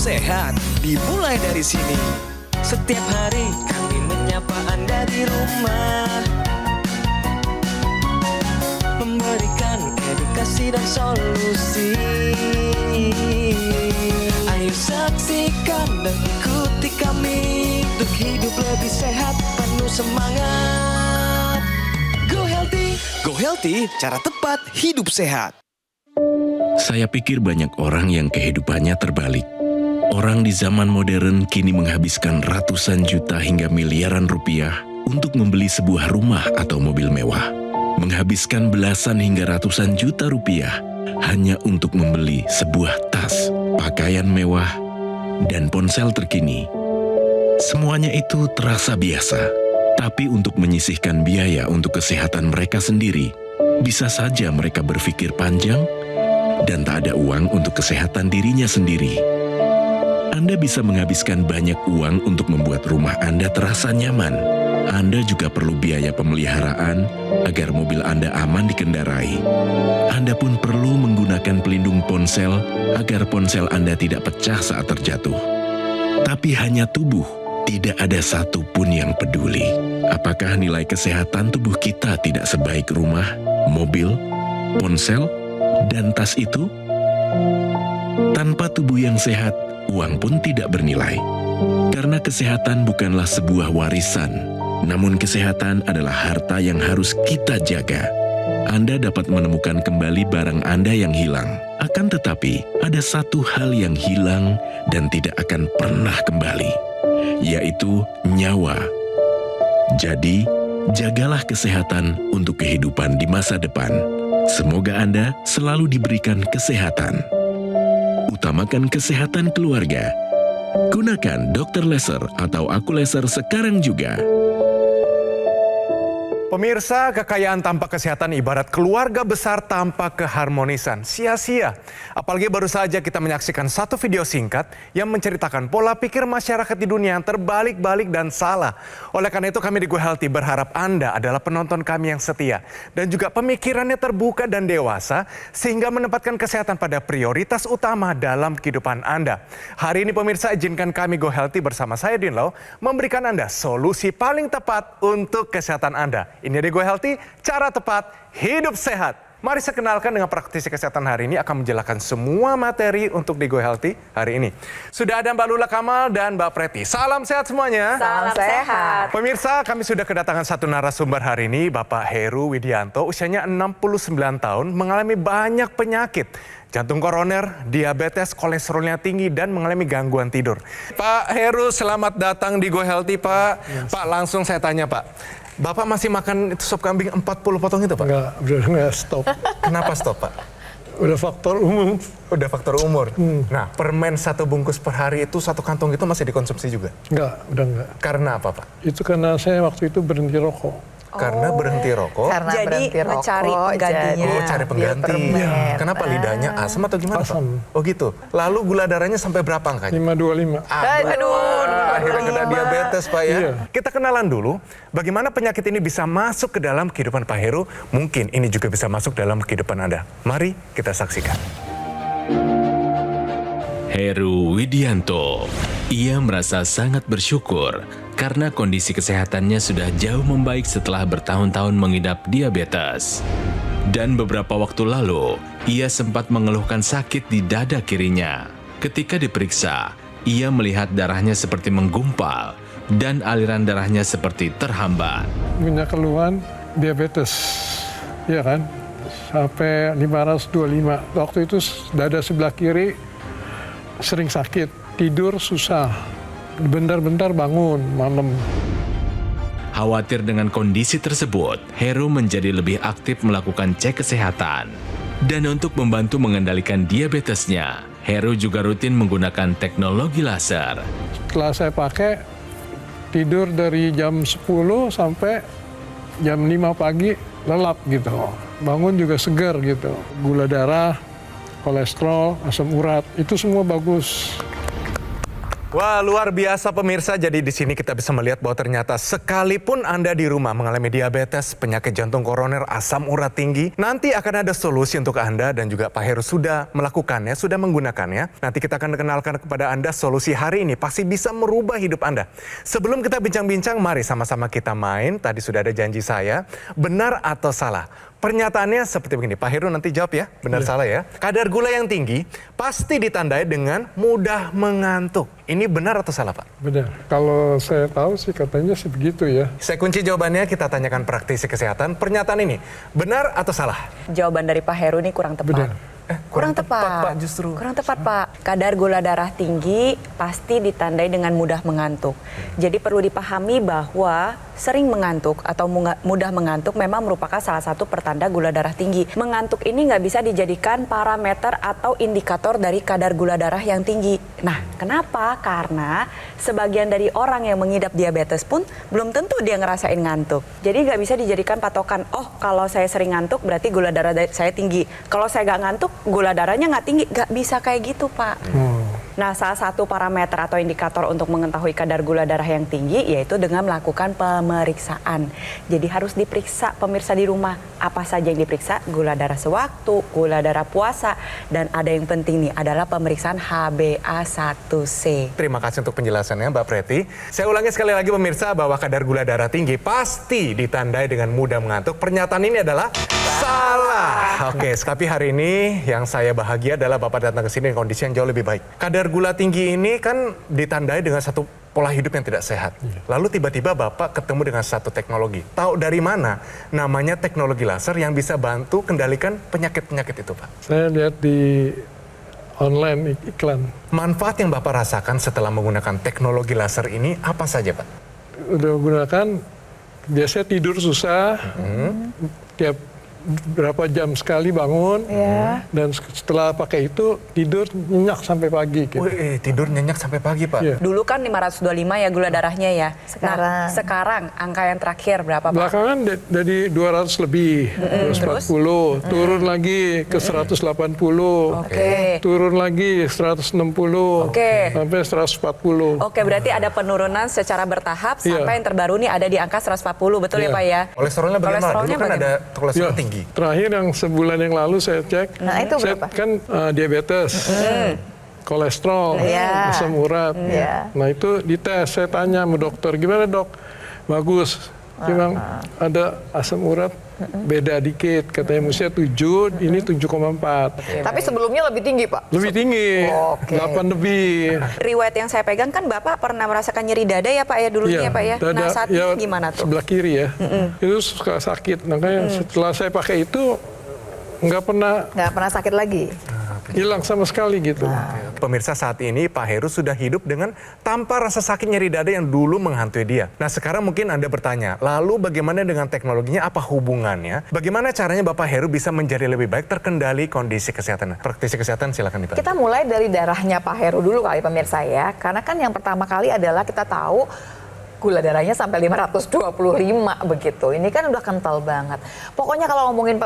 sehat dimulai dari sini. Setiap hari kami menyapa Anda di rumah, memberikan edukasi dan solusi. Ayo saksikan dan ikuti kami untuk hidup lebih sehat, penuh semangat. Go Healthy. Go Healthy, cara tepat hidup sehat. Saya pikir banyak orang yang kehidupannya terbalik. Orang di zaman modern kini menghabiskan ratusan juta hingga miliaran rupiah untuk membeli sebuah rumah atau mobil mewah. Menghabiskan belasan hingga ratusan juta rupiah hanya untuk membeli sebuah tas, pakaian mewah, dan ponsel terkini. Semuanya itu terasa biasa, tapi untuk menyisihkan biaya untuk kesehatan mereka sendiri, bisa saja mereka berpikir panjang dan tak ada uang untuk kesehatan dirinya sendiri. Anda bisa menghabiskan banyak uang untuk membuat rumah Anda terasa nyaman. Anda juga perlu biaya pemeliharaan agar mobil Anda aman dikendarai. Anda pun perlu menggunakan pelindung ponsel agar ponsel Anda tidak pecah saat terjatuh. Tapi hanya tubuh, tidak ada satupun yang peduli. Apakah nilai kesehatan tubuh kita tidak sebaik rumah, mobil, ponsel, dan tas itu? Tanpa tubuh yang sehat, uang pun tidak bernilai. Karena kesehatan bukanlah sebuah warisan, namun kesehatan adalah harta yang harus kita jaga. Anda dapat menemukan kembali barang Anda yang hilang. Akan tetapi, ada satu hal yang hilang dan tidak akan pernah kembali, yaitu nyawa. Jadi, jagalah kesehatan untuk kehidupan di masa depan. Semoga Anda selalu diberikan kesehatan. Utamakan kesehatan keluarga. Gunakan Dr. Laser atau Aku Laser sekarang juga. Pemirsa, kekayaan tanpa kesehatan ibarat keluarga besar tanpa keharmonisan. Sia-sia. Apalagi baru saja kita menyaksikan satu video singkat yang menceritakan pola pikir masyarakat di dunia yang terbalik-balik dan salah. Oleh karena itu kami di Go Healthy berharap Anda adalah penonton kami yang setia. Dan juga pemikirannya terbuka dan dewasa sehingga menempatkan kesehatan pada prioritas utama dalam kehidupan Anda. Hari ini pemirsa, izinkan kami Go Healthy bersama saya Dinlo memberikan Anda solusi paling tepat untuk kesehatan Anda. Ini di Go Healthy, cara tepat hidup sehat. Mari saya kenalkan dengan praktisi kesehatan hari ini akan menjelaskan semua materi untuk di Go Healthy hari ini. Sudah ada Mbak Lula Kamal dan Mbak Preti. Salam sehat semuanya. Salam sehat. Pemirsa, kami sudah kedatangan satu narasumber hari ini, Bapak Heru Widianto. Usianya 69 tahun, mengalami banyak penyakit. Jantung koroner, diabetes, kolesterolnya tinggi, dan mengalami gangguan tidur. Pak Heru, selamat datang di Go Healthy, Pak. Yes. Pak, langsung saya tanya, Pak. Bapak masih makan itu sop kambing 40 potong itu, Pak? Enggak, udah nggak stop. Kenapa stop, Pak? Udah faktor umum. Udah faktor umur. Nah, permen satu bungkus per hari itu, satu kantong itu masih dikonsumsi juga? Enggak, udah enggak. Karena apa, Pak? Itu karena saya waktu itu berhenti rokok. Karena berhenti rokok? Karena jadi berhenti rokok, mencari penggantinya. Oh, cari pengganti. Kenapa lidahnya asam atau gimana, Asam. Pak? Oh gitu. Lalu gula darahnya sampai berapa angkanya? 525. Aduh, akhirnya kena diabetes, Pak ya. Iya. Kita kenalan dulu, bagaimana penyakit ini bisa masuk ke dalam kehidupan Pak Heru. Mungkin ini juga bisa masuk dalam kehidupan Anda. Mari kita saksikan. Heru Widianto. Ia merasa sangat bersyukur karena kondisi kesehatannya sudah jauh membaik setelah bertahun-tahun mengidap diabetes. Dan beberapa waktu lalu, ia sempat mengeluhkan sakit di dada kirinya. Ketika diperiksa, ia melihat darahnya seperti menggumpal dan aliran darahnya seperti terhambat. Punya keluhan diabetes, ya kan? Sampai 525. Waktu itu dada sebelah kiri sering sakit, tidur susah, bentar-bentar bangun malam. Khawatir dengan kondisi tersebut, Heru menjadi lebih aktif melakukan cek kesehatan. Dan untuk membantu mengendalikan diabetesnya, Heru juga rutin menggunakan teknologi laser. Setelah saya pakai, tidur dari jam 10 sampai jam 5 pagi lelap gitu. Bangun juga segar gitu. Gula darah, kolesterol, asam urat, itu semua bagus. Wah, luar biasa pemirsa. Jadi di sini kita bisa melihat bahwa ternyata sekalipun Anda di rumah mengalami diabetes, penyakit jantung koroner, asam urat tinggi, nanti akan ada solusi untuk Anda dan juga Pak Heru sudah melakukannya, sudah menggunakannya. Nanti kita akan kenalkan kepada Anda solusi hari ini pasti bisa merubah hidup Anda. Sebelum kita bincang-bincang, mari sama-sama kita main. Tadi sudah ada janji saya, benar atau salah? Pernyataannya seperti begini, Pak Heru nanti jawab ya, benar salah ya. Kadar gula yang tinggi pasti ditandai dengan mudah mengantuk. Ini benar atau salah, Pak? Benar. Kalau saya tahu sih katanya sih begitu ya. Saya kunci jawabannya, kita tanyakan praktisi kesehatan. Pernyataan ini, benar atau salah? Jawaban dari Pak Heru ini kurang tepat. Benar. Kurang tepat, Pak, justru. Kurang tepat, Pak. Kadar gula darah tinggi pasti ditandai dengan mudah mengantuk. Jadi perlu dipahami bahwa sering mengantuk atau mudah mengantuk memang merupakan salah satu pertanda gula darah tinggi. Mengantuk ini nggak bisa dijadikan parameter atau indikator dari kadar gula darah yang tinggi. Nah, kenapa? Karena sebagian dari orang yang mengidap diabetes pun belum tentu dia ngerasain ngantuk. Jadi nggak bisa dijadikan patokan, oh kalau saya sering ngantuk berarti gula darah saya tinggi. Kalau saya nggak ngantuk, gula darahnya nggak tinggi. Nggak bisa kayak gitu, Pak. Nah, salah satu parameter atau indikator untuk mengetahui kadar gula darah yang tinggi yaitu dengan melakukan pemeriksaan. Jadi harus diperiksa pemirsa di rumah. Apa saja yang diperiksa? Gula darah sewaktu, gula darah puasa, dan ada yang penting nih adalah pemeriksaan HbA1c. Terima kasih untuk penjelasannya, Mbak Preti. Saya ulangi sekali lagi pemirsa bahwa kadar gula darah tinggi pasti ditandai dengan mudah mengantuk. Pernyataan ini adalah salah. Oke, tapi hari ini yang saya bahagia adalah Bapak datang ke sini dengan kondisi yang jauh lebih baik. Kadar gula tinggi ini kan ditandai dengan satu pola hidup yang tidak sehat. Lalu tiba-tiba Bapak ketemu dengan satu teknologi. Tahu dari mana? Namanya teknologi laser yang bisa bantu kendalikan penyakit-penyakit itu, Pak. Saya lihat di online iklan. Manfaat yang Bapak rasakan setelah menggunakan teknologi laser ini apa saja, Pak? Udah gunakan, biasanya tidur susah, tiap berapa jam sekali bangun, dan setelah pakai itu tidur nyenyak sampai pagi. Gitu. Wih, tidur nyenyak sampai pagi, Pak. Iya. Dulu kan 525 ya gula darahnya ya. Nah, sekarang angka yang terakhir berapa, Pak? Belakangan dari 200 lebih, 240, turun lagi ke 180, turun lagi 160, sampai 140. Oke, berarti ada penurunan secara bertahap sampai yang terbaru nih ada di angka 140, betul ya Pak ya? Kolesterolnya bagaimana? Dulu kan ada kolesterol tinggi. Terakhir yang sebulan yang lalu saya cek, itu saya berapa? kan diabetes, kolesterol, asam urat. Nah itu dites, saya tanya sama dokter, gimana dok? Bagus, cuma ada asam urat beda dikit, katanya musia 7, ini 7,4. Tapi sebelumnya lebih tinggi, Pak? Lebih tinggi, 8 lebih. Riwayat yang saya pegang kan Bapak pernah merasakan nyeri dada ya Pak ya dulunya ya Pak ya? Nah saat ini gimana tuh? Sebelah kiri ya, itu suka sakit. Makanya setelah saya pakai itu nggak pernah sakit lagi? hilang sama sekali gitu. Pemirsa, saat ini Pak Heru sudah hidup dengan tanpa rasa sakit nyeri dada yang dulu menghantui dia. Nah sekarang mungkin Anda bertanya, lalu bagaimana dengan teknologinya, apa hubungannya? Bagaimana caranya Bapak Heru bisa menjadi lebih baik terkendali kondisi kesehatan? Praktisi kesehatan silakan Dita. Kita mulai dari darahnya Pak Heru dulu kali pemirsa ya. Karena kan yang pertama kali adalah kita tahu gula darahnya sampai 525 begitu. Ini kan udah kental banget. Pokoknya kalau ngomongin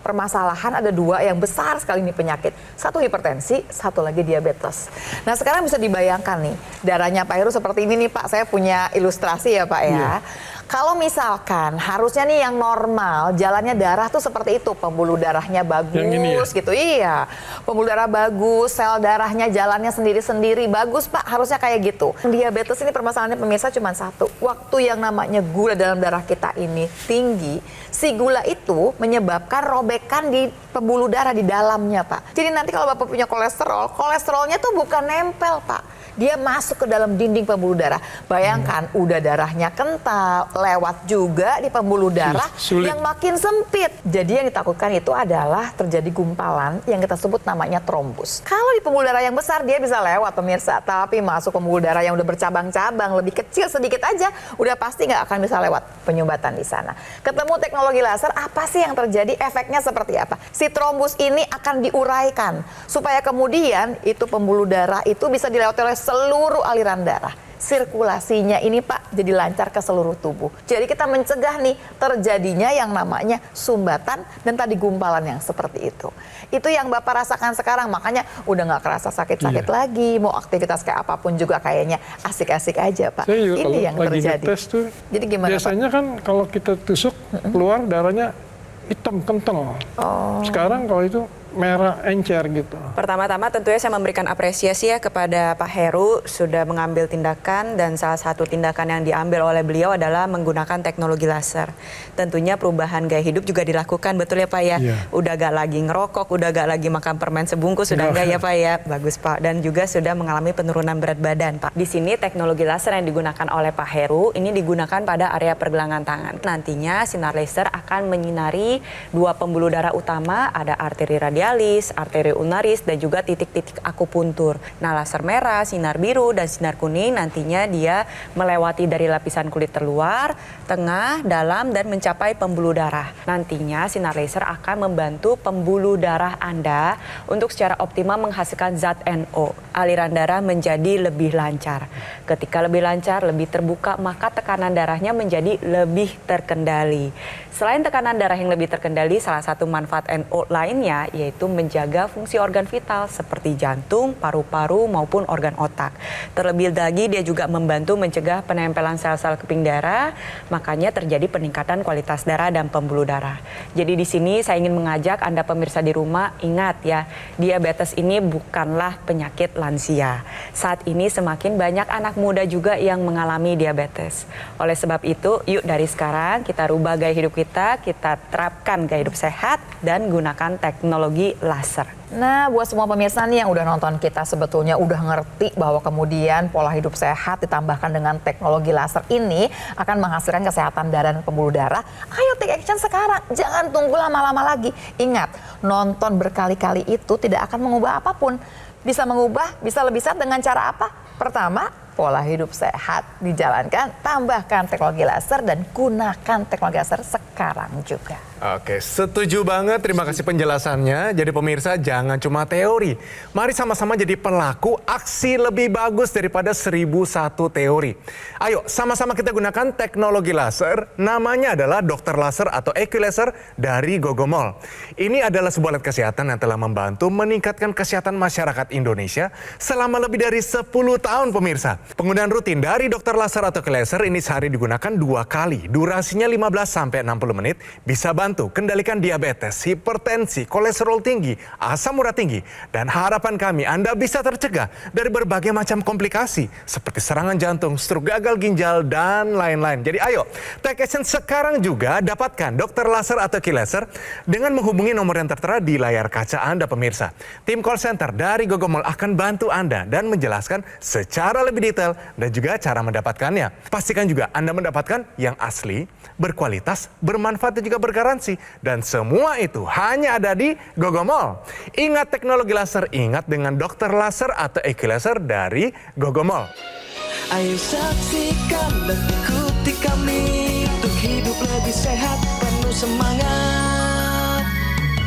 permasalahan ada dua yang besar sekali nih penyakit. Satu hipertensi, satu lagi diabetes. Nah sekarang bisa dibayangkan nih, darahnya Pak Heru seperti ini nih Pak. Saya punya ilustrasi ya Pak ya. Kalau misalkan harusnya nih yang normal, jalannya darah tuh seperti itu. Pembuluh darahnya bagus gitu. Iya, pembuluh darah bagus, sel darahnya jalannya sendiri-sendiri. Bagus Pak, harusnya kayak gitu. Diabetes ini permasalahannya pemirsa cuma satu. Waktu yang namanya gula dalam darah kita ini tinggi, si gula itu menyebabkan robekan di pembuluh darah di dalamnya Pak. Jadi nanti kalau Bapak punya kolesterol, kolesterolnya tuh bukan nempel Pak. Dia masuk ke dalam dinding pembuluh darah. Bayangkan udah darahnya kental, lewat juga di pembuluh darah yang makin sempit. Jadi yang ditakutkan itu adalah terjadi gumpalan yang kita sebut namanya trombus. Kalau di pembuluh darah yang besar dia bisa lewat pemirsa, tapi masuk pembuluh darah yang udah bercabang-cabang, lebih kecil sedikit aja, udah pasti nggak akan bisa lewat penyumbatan di sana. Ketemu teknologi laser, apa sih yang terjadi? Efeknya seperti apa? Si trombus ini akan diuraikan supaya kemudian itu pembuluh darah itu bisa dilewati oleh seluruh aliran darah. sirkulasinya ini Pak jadi lancar ke seluruh tubuh. Jadi kita mencegah nih terjadinya yang namanya sumbatan dan tadi gumpalan yang seperti itu. Itu yang Bapak rasakan sekarang, makanya udah nggak kerasa sakit-sakit lagi, mau aktivitas kayak apapun juga kayaknya asik-asik aja Pak. Saya juga Ini kalau yang lagi terjadi. ngetes tuh, Jadi gimana biasanya kan kalau kita tusuk keluar darahnya hitam kental. Sekarang kalau itu merah encer gitu. Pertama-tama tentunya saya memberikan apresiasi ya kepada Pak Heru sudah mengambil tindakan, dan salah satu tindakan yang diambil oleh beliau adalah menggunakan teknologi laser. Tentunya perubahan gaya hidup juga dilakukan, betul ya Pak ya? Iya. Udah gak lagi ngerokok, udah gak lagi makan permen sebungkus, sudah enggak ya Pak ya? Bagus Pak. Dan juga sudah mengalami penurunan berat badan Pak. Di sini teknologi laser yang digunakan oleh Pak Heru ini digunakan pada area pergelangan tangan. Nantinya sinar laser akan menyinari dua pembuluh darah utama, ada arteri radialis, arteri ulnaris, dan juga titik-titik akupuntur. Nah, laser merah, sinar biru, dan sinar kuning nantinya dia melewati dari lapisan kulit terluar, tengah, dalam, dan mencapai pembuluh darah. Nantinya sinar laser akan membantu pembuluh darah Anda untuk secara optimal menghasilkan zat NO. Aliran darah menjadi lebih lancar. Ketika lebih lancar, lebih terbuka, maka tekanan darahnya menjadi lebih terkendali. Selain tekanan darah yang lebih terkendali, salah satu manfaat NO lainnya yaitu menjaga fungsi organ vital seperti jantung, paru-paru, maupun organ otak. Terlebih lagi dia juga membantu mencegah penempelan sel-sel keping darah, makanya terjadi peningkatan kualitas darah dan pembuluh darah. Jadi di sini saya ingin mengajak Anda pemirsa di rumah, ingat ya, diabetes ini bukanlah penyakit lansia. Saat ini semakin banyak anak muda juga yang mengalami diabetes. Oleh sebab itu, yuk dari sekarang kita rubah gaya hidup kita terapkan gaya hidup sehat dan gunakan teknologi laser. Nah, buat semua pemirsa nih yang udah nonton kita sebetulnya udah ngerti bahwa kemudian pola hidup sehat ditambahkan dengan teknologi laser ini akan menghasilkan kesehatan darah dan pembuluh darah. Ayo take action sekarang, jangan tunggu lama-lama lagi. Ingat, nonton berkali-kali itu tidak akan mengubah apapun. Bisa mengubah, bisa lebih sehat dengan cara apa? Pertama, pola hidup sehat dijalankan, tambahkan teknologi laser dan gunakan teknologi laser sekarang juga. Oke, setuju banget. Terima kasih penjelasannya. Jadi pemirsa, jangan cuma teori. Mari sama-sama jadi pelaku aksi lebih bagus daripada 1001 teori. Ayo, sama-sama kita gunakan teknologi laser. Namanya adalah Dokter Laser atau Equilaser dari Gogomol. Ini adalah sebuah alat kesehatan yang telah membantu meningkatkan kesehatan masyarakat Indonesia selama lebih dari 10 tahun pemirsa. Penggunaan rutin dari Dokter Laser atau Equilaser ini sehari digunakan 2 kali. Durasinya 15-60 menit, bisa bantu kendalikan diabetes, hipertensi, kolesterol tinggi, asam urat tinggi, dan harapan kami Anda bisa tercegah dari berbagai macam komplikasi seperti serangan jantung, stroke, gagal ginjal, dan lain-lain. Jadi ayo, take action sekarang juga, dapatkan Dokter Laser atau Equilaser dengan menghubungi nomor yang tertera di layar kaca Anda pemirsa. Tim call center dari Gogomol akan bantu Anda dan menjelaskan secara lebih detail dan juga cara mendapatkannya. Pastikan juga Anda mendapatkan yang asli, berkualitas, bermanfaat, dan juga bergaransi. Dan semua itu hanya ada di Gogomol. Ingat teknologi laser, ingat dengan Dokter Laser atau Equilaser dari Gogomol. Ayo saksikan dan ikuti kami untuk hidup lebih sehat, penuh semangat.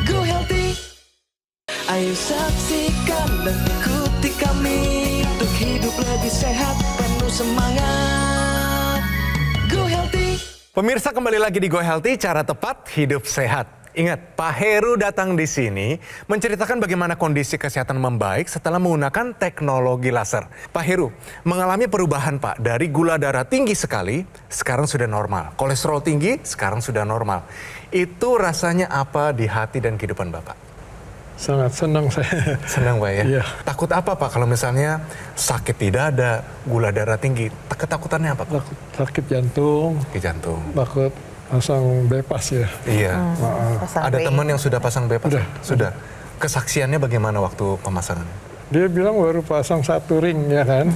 Go Healthy. Ayo saksikan dan ikuti kami untuk hidup lebih sehat, penuh semangat. Go Healthy. Pemirsa, kembali lagi di Go Healthy, cara tepat hidup sehat. Ingat, Pak Heru datang di sini menceritakan bagaimana kondisi kesehatan membaik setelah menggunakan teknologi laser. Pak Heru, mengalami perubahan Pak, dari gula darah tinggi sekali, sekarang sudah normal. Kolesterol tinggi, sekarang sudah normal. Itu rasanya apa di hati dan kehidupan Bapak? Sangat senang saya. Senang Pak ya? Iya. Takut apa Pak kalau misalnya sakit tidak ada, gula darah tinggi? Ketakutannya apa Pak? Sakit jantung, Sakit jantung. takut pasang bebas ya. Iya. Pasang Ada ring. teman yang sudah pasang bebas? Sudah. Sudah. Kesaksiannya bagaimana waktu pemasangan? Dia bilang baru pasang 1 ring ya kan.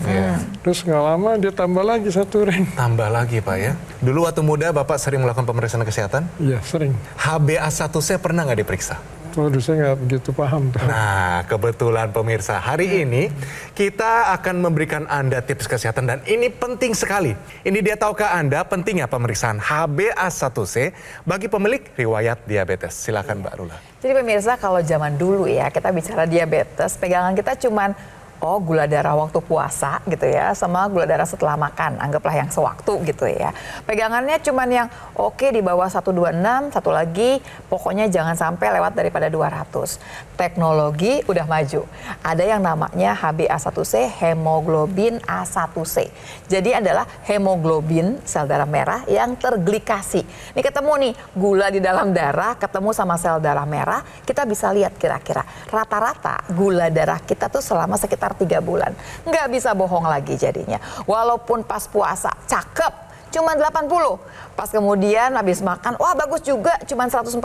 Terus nggak lama dia tambah lagi 1 ring. Tambah lagi Pak ya. Dulu waktu muda Bapak sering melakukan pemeriksaan kesehatan? Iya sering. HbA1c pernah nggak diperiksa? Waduh saya nggak begitu paham tuh. Nah, kebetulan pemirsa, hari ini kita akan memberikan Anda tips kesehatan dan ini penting sekali. Ini dia tahukah Anda pentingnya pemeriksaan HbA1c bagi pemilik riwayat diabetes. Silakan Mbak Rula. Jadi pemirsa, kalau zaman dulu ya kita bicara diabetes, pegangan kita cuman oh gula darah waktu puasa gitu ya, sama gula darah setelah makan, anggaplah yang sewaktu gitu ya. Pegangannya cuman yang oke di bawah 126, satu lagi pokoknya jangan sampai lewat daripada 200. Teknologi udah maju. Ada yang namanya HbA1c, hemoglobin A1c. Jadi adalah hemoglobin sel darah merah yang terglikasi. Ini ketemu nih gula di dalam darah ketemu sama sel darah merah, kita bisa lihat kira-kira rata-rata gula darah kita tuh selama sekitar 3 bulan. Nggak bisa bohong lagi jadinya. Walaupun pas puasa cakep cuma 80. Pas kemudian habis makan, wah bagus juga cuma 140.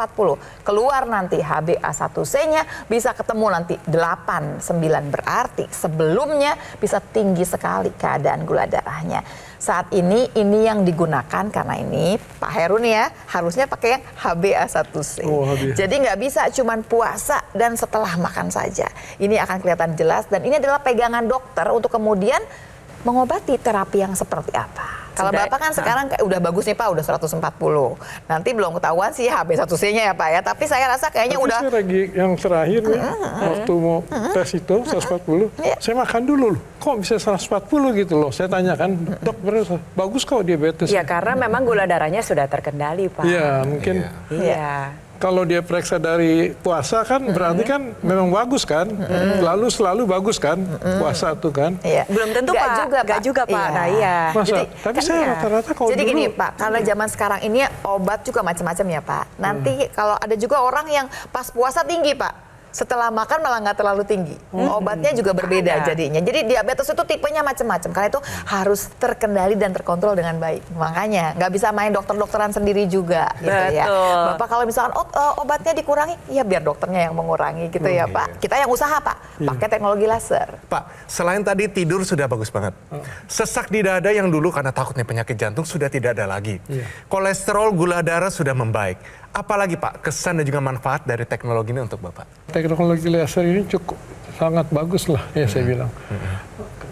Keluar nanti HbA1c-nya bisa ketemu nanti 8, 9. Berarti sebelumnya bisa tinggi sekali keadaan gula darahnya. Saat ini yang digunakan karena ini Pak Heru nih ya harusnya pakai yang HbA1c. Jadi nggak bisa cuman puasa dan setelah makan saja. Ini akan kelihatan jelas dan ini adalah pegangan dokter untuk kemudian mengobati terapi yang seperti apa. Kalau Bapak kan sekarang udah bagus nih Pak, udah 140. Nanti belum ketahuan sih HbA1c-nya ya Pak ya, tapi saya rasa kayaknya udah. Saya lagi yang terakhir nih, waktu mau tes itu 140, saya makan dulu loh. Kok bisa 140 gitu loh? Saya tanyakan, dok bagus kok diabetes. Ya karena memang gula darahnya sudah terkendali Pak. Iya mungkin. Iya. Kalau dia periksa dari puasa kan berarti kan memang bagus kan, selalu bagus kan puasa tuh kan. Iya. Belum tentu Pak, nggak juga Pak. Iya. Nah iya. Masa? Tapi saya rata-rata kalau jadi dulu. gini Pak, kalau zaman sekarang ini obat juga macam-macam ya Pak. Nanti kalau ada juga orang yang pas puasa tinggi Pak, setelah makan malah nggak terlalu tinggi. Obatnya juga berbeda jadinya. Jadi diabetes itu tipenya macam-macam. Karena itu harus terkendali dan terkontrol dengan baik. Makanya nggak bisa main dokter-dokteran sendiri juga. Gitu ya. Bapak kalau misalkan obatnya dikurangi, ya biar dokternya yang mengurangi gitu ya Pak. Kita yang usaha Pak, pakai teknologi laser. Pak, selain tadi tidur sudah bagus banget. Sesak di dada yang dulu karena takutnya penyakit jantung sudah tidak ada lagi. Kolesterol, gula darah sudah membaik. Apalagi Pak, kesan dan juga manfaat dari teknologi ini untuk Bapak? Teknologi laser ini cukup sangat bagus lah ya saya bilang.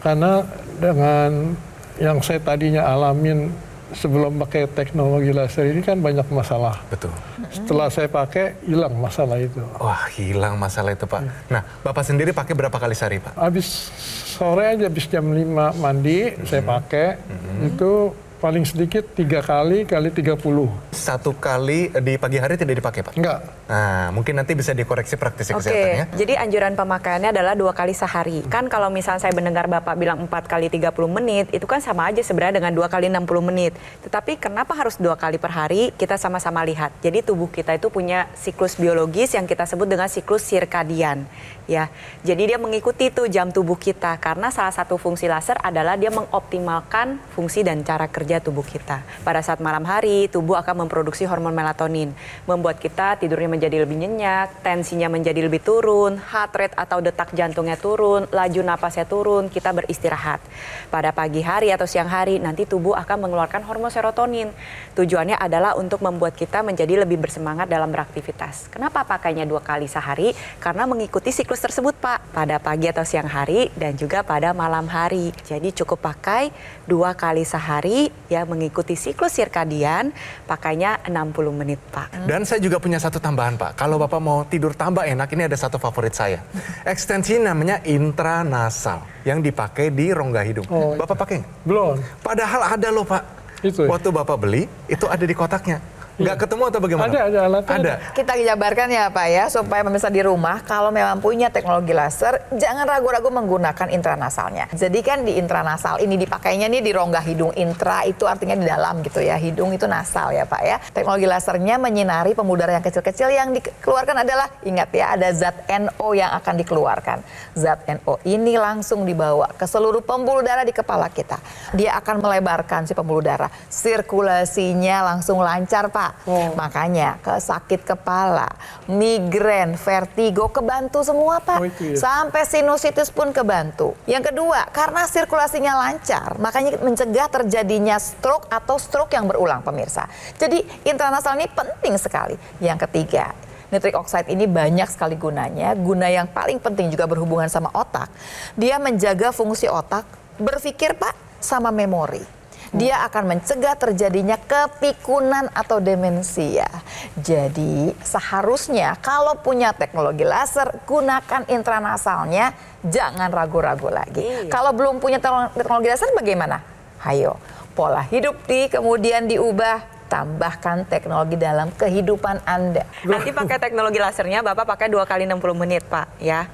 Karena dengan yang saya tadinya alamin sebelum pakai teknologi laser ini kan banyak masalah. Betul. Setelah saya pakai, hilang masalah itu. Wah, hilang masalah itu Pak. Nah, Bapak sendiri pakai berapa kali sehari Pak? Habis sore aja, habis jam 5 mandi, saya pakai. Itu paling sedikit 3 kali 30. 1 kali di pagi hari tidak dipakai Pak? Enggak. Nah, mungkin nanti bisa dikoreksi praktisi kesehatannya. Jadi anjuran pemakaiannya adalah 2 kali sehari. Kan kalau misalnya saya mendengar Bapak bilang 4 kali 30 menit, itu kan sama aja sebenarnya dengan 2 kali 60 menit. Tetapi kenapa harus 2 kali per hari? Kita sama-sama lihat. Jadi tubuh kita itu punya siklus biologis yang kita sebut dengan siklus sirkadian. Ya, jadi dia mengikuti tuh jam tubuh kita. Karena salah satu fungsi laser adalah dia mengoptimalkan fungsi dan cara kerja tubuh kita. Pada saat malam hari, tubuh akan memproduksi hormon melatonin, membuat kita tidurnya menjadi lebih nyenyak, tensinya menjadi lebih turun, heart rate atau detak jantungnya turun, laju napasnya turun, kita beristirahat. Pada pagi hari atau siang hari, nanti tubuh akan mengeluarkan hormon serotonin. Tujuannya adalah untuk membuat kita menjadi lebih bersemangat dalam beraktivitas. Kenapa pakainya 2 kali sehari? Karena mengikuti siklus tersebut Pak, pada pagi atau siang hari dan juga pada malam hari. Jadi cukup pakai 2 kali sehari ya, mengikuti siklus sirkadian, pakainya 60 menit Pak. Dan saya juga punya satu tambahan Pak. Kalau Bapak mau tidur tambah enak, ini ada satu favorit saya. Ekstensi namanya intranasal yang dipakai di rongga hidung. Bapak pakai nggak? Belum. Padahal ada loh Pak. Itu. Waktu Bapak beli, itu ada di kotaknya. Nggak ketemu atau bagaimana? Ada alatnya. Ada. Kita jabarkan ya Pak ya, supaya pemirsa di rumah kalau memang punya teknologi laser, jangan ragu-ragu menggunakan intranasalnya. Jadi kan di intranasal ini dipakainya nih di rongga hidung. Intra itu artinya di dalam gitu ya, hidung itu nasal ya Pak ya. Teknologi lasernya menyinari pembuluh darah yang kecil-kecil, yang dikeluarkan adalah, ingat ya, ada zat NO yang akan dikeluarkan. Zat NO ini langsung dibawa ke seluruh pembuluh darah di kepala kita. Dia akan melebarkan si pembuluh darah, sirkulasinya langsung lancar Pak. Makanya sakit kepala, migrain, vertigo kebantu semua Pak. Sampai sinusitis pun kebantu. Yang kedua, karena sirkulasinya lancar, makanya mencegah terjadinya stroke atau stroke yang berulang pemirsa. Jadi intranasal ini penting sekali. Yang ketiga, nitric oxide ini banyak sekali gunanya. Guna yang paling penting juga berhubungan sama otak. Dia menjaga fungsi otak, berpikir Pak, sama memori. Dia akan mencegah terjadinya kepikunan atau demensia. Jadi seharusnya kalau punya teknologi laser, gunakan intranasalnya, jangan ragu-ragu lagi. Kalau belum punya teknologi laser bagaimana? Hayo, pola hidup kemudian diubah, tambahkan teknologi dalam kehidupan Anda. Nanti pakai teknologi lasernya, Bapak pakai 2 kali 60 menit, Pak, ya.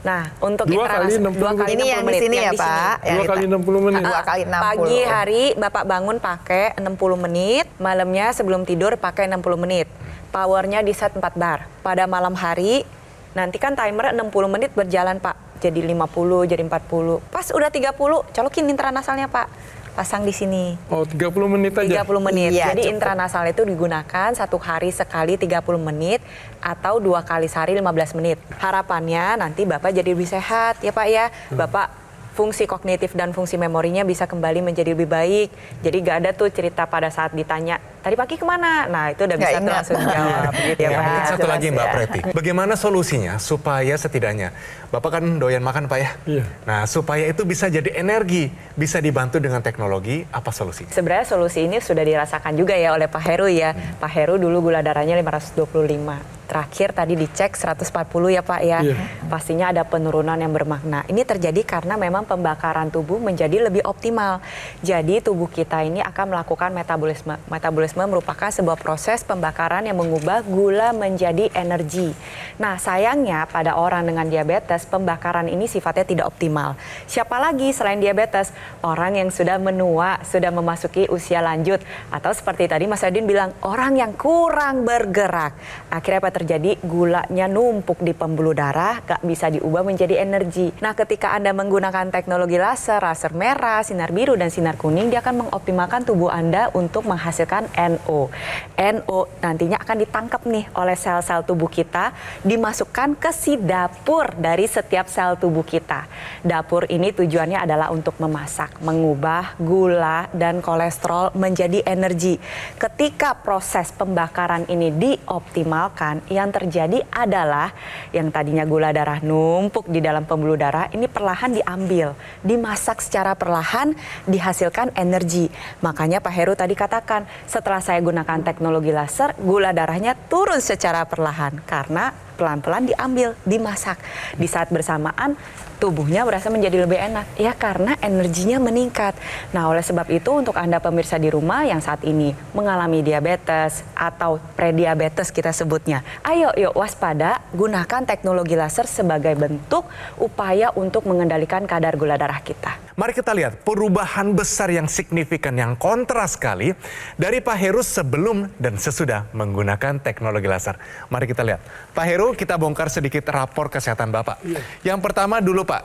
Nah, untuk 2 kali 60 ini yang di sini ya, Pak. 2 kali 60 menit. 2 kali 60. Pagi hari Bapak bangun pakai 60 menit, malamnya sebelum tidur pakai 60 menit. Powernya di set 4 bar. Pada malam hari, nanti kan timer 60 menit berjalan, Pak. Jadi 50, jadi 40. Pas udah 30, colokin intranasalnya, Pak. Pasang di sini. Oh, 30 menit aja? 30 menit. Iya, jadi cukup. intranasal itu digunakan 1 hari sekali 30 menit atau 2 kali sehari 15 menit. Harapannya nanti Bapak jadi lebih sehat ya Pak ya. Bapak fungsi kognitif dan fungsi memorinya bisa kembali menjadi lebih baik. Jadi gak ada tuh cerita pada saat ditanya, tadi pagi kemana? Nah itu udah bisa tuh langsung jawab gitu ya Pak. Mungkin satu jelas lagi Mbak ya. Preti, bagaimana solusinya supaya setidaknya, Bapak kan doyan makan Pak ya? Iya. Nah supaya itu bisa jadi energi, bisa dibantu dengan teknologi, apa solusinya? Sebenarnya solusi ini sudah dirasakan juga ya oleh Pak Heru ya. Pak Heru dulu gula darahnya 525. Terakhir tadi dicek 140 ya Pak ya. Iya. Pastinya ada penurunan yang bermakna. Ini terjadi karena memang pembakaran tubuh menjadi lebih optimal. Jadi tubuh kita ini akan melakukan metabolisme. Metabolisme merupakan sebuah proses pembakaran yang mengubah gula menjadi energi. Nah sayangnya pada orang dengan diabetes, pembakaran ini sifatnya tidak optimal. Siapa lagi selain diabetes? Orang yang sudah menua, sudah memasuki usia lanjut. Atau seperti tadi Mas Adin bilang, orang yang kurang bergerak. Akhirnya apa terjadi? Gulanya numpuk di pembuluh darah, gak bisa diubah menjadi energi. Nah ketika Anda menggunakan teknologi laser, laser merah, sinar biru, dan sinar kuning, dia akan mengoptimalkan tubuh Anda untuk menghasilkan NO. NO nantinya akan ditangkap nih oleh sel-sel tubuh kita, dimasukkan ke si dapur dari setiap sel tubuh kita. Dapur ini tujuannya adalah untuk memasak, mengubah gula dan kolesterol menjadi energi. Ketika proses pembakaran ini dioptimalkan, yang terjadi adalah yang tadinya gula darah numpuk di dalam pembuluh darah, ini perlahan diambil, dimasak secara perlahan, dihasilkan energi. Makanya Pak Heru tadi katakan, setelah saya gunakan teknologi laser, gula darahnya turun secara perlahan karena pelan-pelan diambil, dimasak. Di saat bersamaan tubuhnya berasa menjadi lebih enak. Ya karena energinya meningkat. Nah oleh sebab itu untuk Anda pemirsa di rumah yang saat ini mengalami diabetes atau prediabetes kita sebutnya. Ayo yuk waspada, gunakan teknologi laser sebagai bentuk upaya untuk mengendalikan kadar gula darah kita. Mari kita lihat perubahan besar yang signifikan, yang kontras sekali dari Pak Heru sebelum dan sesudah menggunakan teknologi laser. Mari kita lihat. Pak Heru, kita bongkar sedikit rapor kesehatan Bapak. Yang pertama dulu Pak,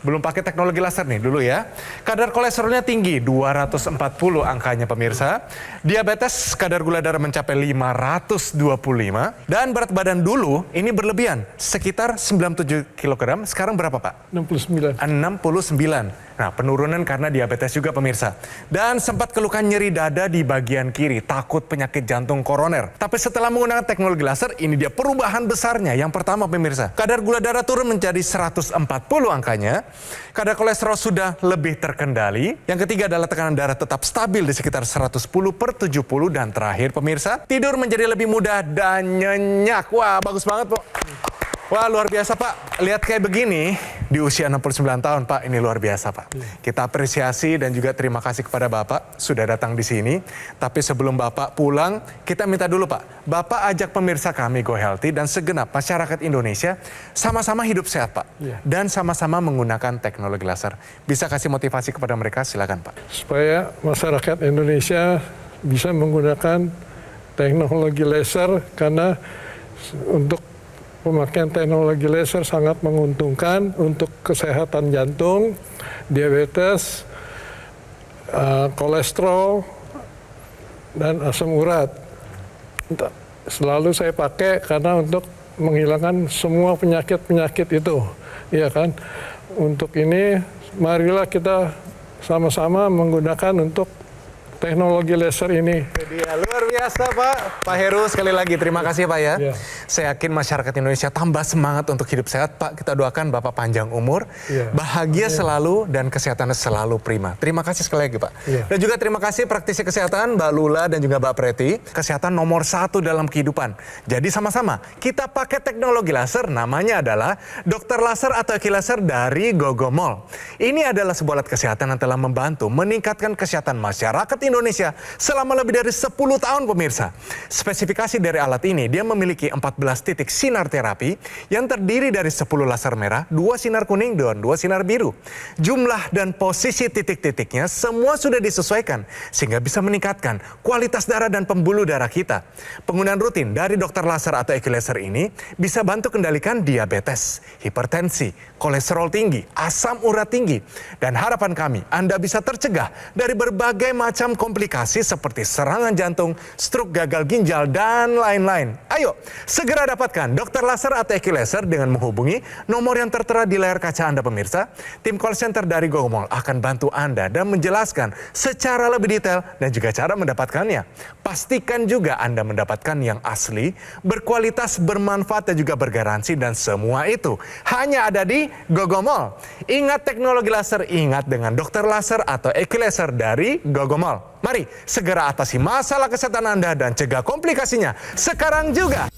belum pakai teknologi laser nih dulu ya. Kadar kolesterolnya tinggi, 240 angkanya pemirsa. Diabetes, kadar gula darah mencapai 525. Dan berat badan dulu ini berlebihan, sekitar 97 kg. Sekarang berapa Pak? 69. 69. Nah, penurunan karena diabetes juga pemirsa. Dan sempat keluhan nyeri dada di bagian kiri, takut penyakit jantung koroner. Tapi setelah menggunakan teknologi laser, ini dia perubahan besarnya. Yang pertama pemirsa, kadar gula darah turun menjadi 140 angkanya. Kadar kolesterol sudah lebih terkendali. Yang ketiga adalah tekanan darah tetap stabil di sekitar 110/70. Dan terakhir pemirsa, tidur menjadi lebih mudah dan nyenyak. Wah, bagus banget Pak. Wah, luar biasa Pak. Lihat kayak begini di usia 69 tahun Pak, ini luar biasa Pak. Kita apresiasi dan juga terima kasih kepada Bapak sudah datang di sini. Tapi sebelum Bapak pulang, kita minta dulu Pak, Bapak ajak pemirsa kami Go Healthy dan segenap masyarakat Indonesia sama-sama hidup sehat Pak. Dan sama-sama menggunakan teknologi laser. Bisa kasih motivasi kepada mereka, silakan Pak. Supaya masyarakat Indonesia bisa menggunakan teknologi laser, karena untuk pemakaian teknologi laser sangat menguntungkan untuk kesehatan jantung, diabetes, kolesterol, dan asam urat. Selalu saya pakai karena untuk menghilangkan semua penyakit-penyakit itu, ya kan? Untuk ini, marilah kita sama-sama menggunakan untuk teknologi laser ini. Dia luar biasa Pak Heru, sekali lagi terima kasih Pak ya. Iya. Saya yakin masyarakat Indonesia tambah semangat untuk hidup sehat Pak. Kita doakan Bapak panjang umur, Iya. bahagia selalu dan kesehatannya selalu prima. Terima kasih sekali lagi Pak. Iya. Dan juga terima kasih praktisi kesehatan Mbak Lula dan juga Mbak Preti. Kesehatan nomor 1 dalam kehidupan. Jadi sama-sama kita pakai teknologi laser, namanya adalah Dokter Laser atau Eki Laser dari Gogomol. Ini adalah sebuah alat kesehatan yang telah membantu meningkatkan kesehatan masyarakat Indonesia selama lebih dari 10 tahun pemirsa. Spesifikasi dari alat ini, dia memiliki 14 titik sinar terapi yang terdiri dari 10 laser merah, 2 sinar kuning, dan 2 sinar biru. Jumlah dan posisi titik-titiknya semua sudah disesuaikan sehingga bisa meningkatkan kualitas darah dan pembuluh darah kita. Penggunaan rutin dari Dokter Laser atau Eki Laser ini bisa bantu kendalikan diabetes, hipertensi, kolesterol tinggi, asam urat tinggi. Dan harapan kami, Anda bisa tercegah dari berbagai macam komplikasi seperti serangan jantung, stroke, gagal ginjal, dan lain-lain. Ayo, segera dapatkan Dokter Laser atau Eki Laser dengan menghubungi nomor yang tertera di layar kaca Anda pemirsa. Tim call center dari Gogomol akan bantu Anda dan menjelaskan secara lebih detail dan juga cara mendapatkannya. Pastikan juga Anda mendapatkan yang asli, berkualitas, bermanfaat, dan juga bergaransi, dan semua itu hanya ada di Gogomol. Ingat teknologi laser, ingat dengan Dokter Laser atau Eki Laser dari Gogomol. Mari segera atasi masalah kesehatan Anda dan cegah komplikasinya sekarang juga.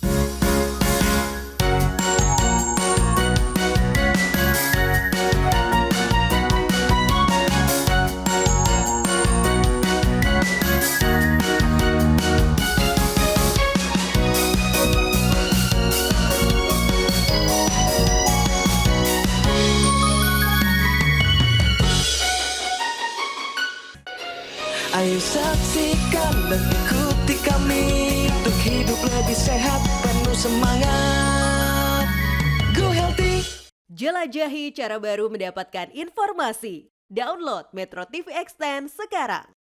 Ayo saksikan dan ikuti kami untuk hidup lebih sehat, penuh semangat. Go Healthy. Jelajahi cara baru mendapatkan informasi. Download Metro TV Extend sekarang.